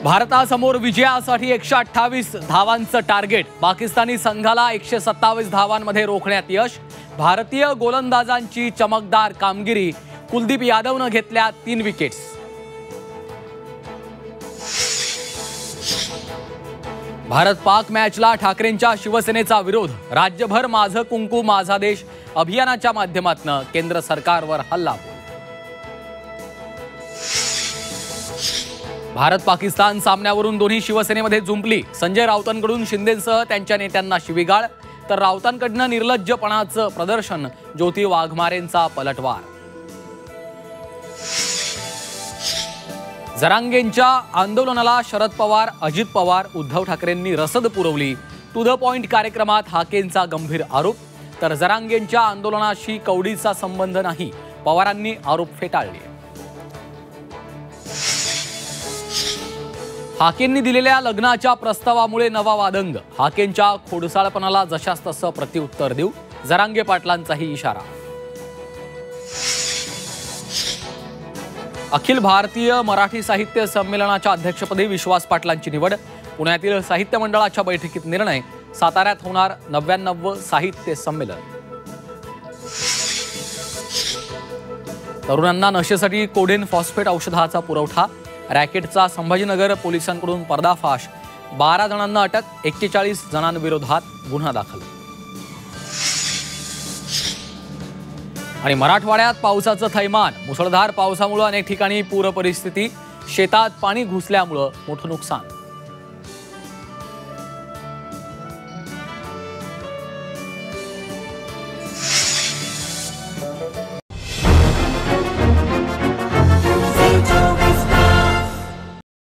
भारतासमोर विजयासाठी 128 धावांचं टार्गेट। पाकिस्तानी संघाला 127 धावांमध्ये रोखण्यात यश। भारतीय गोलंदाजांची चमकदार कामगिरी। कुलदीप यादवने घेतल्या 3 विकेट्स। भारत पाक मॅचला ठाकरेंच्या शिवसेनेचा विरोध। राज्यभर माझं कुंकू माझा देश अभियानाच्या माध्यमातून केंद्र सरकारवर हल्ला। भारत पाकिस्तान सामन्यावरून दोन्ही शिवसेनेमध्ये जुंपली। संजय राऊतांकडून शिंदेंसह त्यांच्या नेत्यांना शिवीगाळ, तर राऊतांकडून निर्लज्जपणाचं प्रदर्शन। ज्योती वाघमारेंचा पलटवार। जरांगेंच्या आंदोलनाला शरद पवार, अजित पवार, उद्धव ठाकरेंनी रसद पुरवली। टू द पॉइंट कार्यक्रमात हाकेंचा गंभीर आरोप, तर जरांगेंच्या आंदोलनाशी कवडीचा संबंध नाही, पवारांनी आरोप फेटाळले। हाकेंनी दिलेल्या लग्नाच्या प्रस्तावामुळे नवा वादंग। हाकेंच्या खोडसाळपणाला जशास तसं प्रत्युत्तर देऊ, जरांगे पाटलांचाही इशारा। अखिल भारतीय मराठी साहित्य संमेलनाच्या अध्यक्षपदी विश्वास पाटलांची निवड। पुण्यातील साहित्य मंडळाच्या बैठकीत निर्णय। साताऱ्यात होणार 99वे साहित्य संमेलन। तरुणांना नशेसाठी कोडेन फॉस्फेट औषधाचा पुरवठा। रॅकेटचा संभाजीनगर पोलिसांकडून पर्दाफाश। 12 जणांना अटक, 41 जणांविरोधात गुन्हा दाखल। आणि मराठवाड्यात पावसाचं थैमान। मुसळधार पावसामुळे अनेक ठिकाणी पूर परिस्थिती। शेतात पाणी घुसल्यामुळे मोठं नुकसान।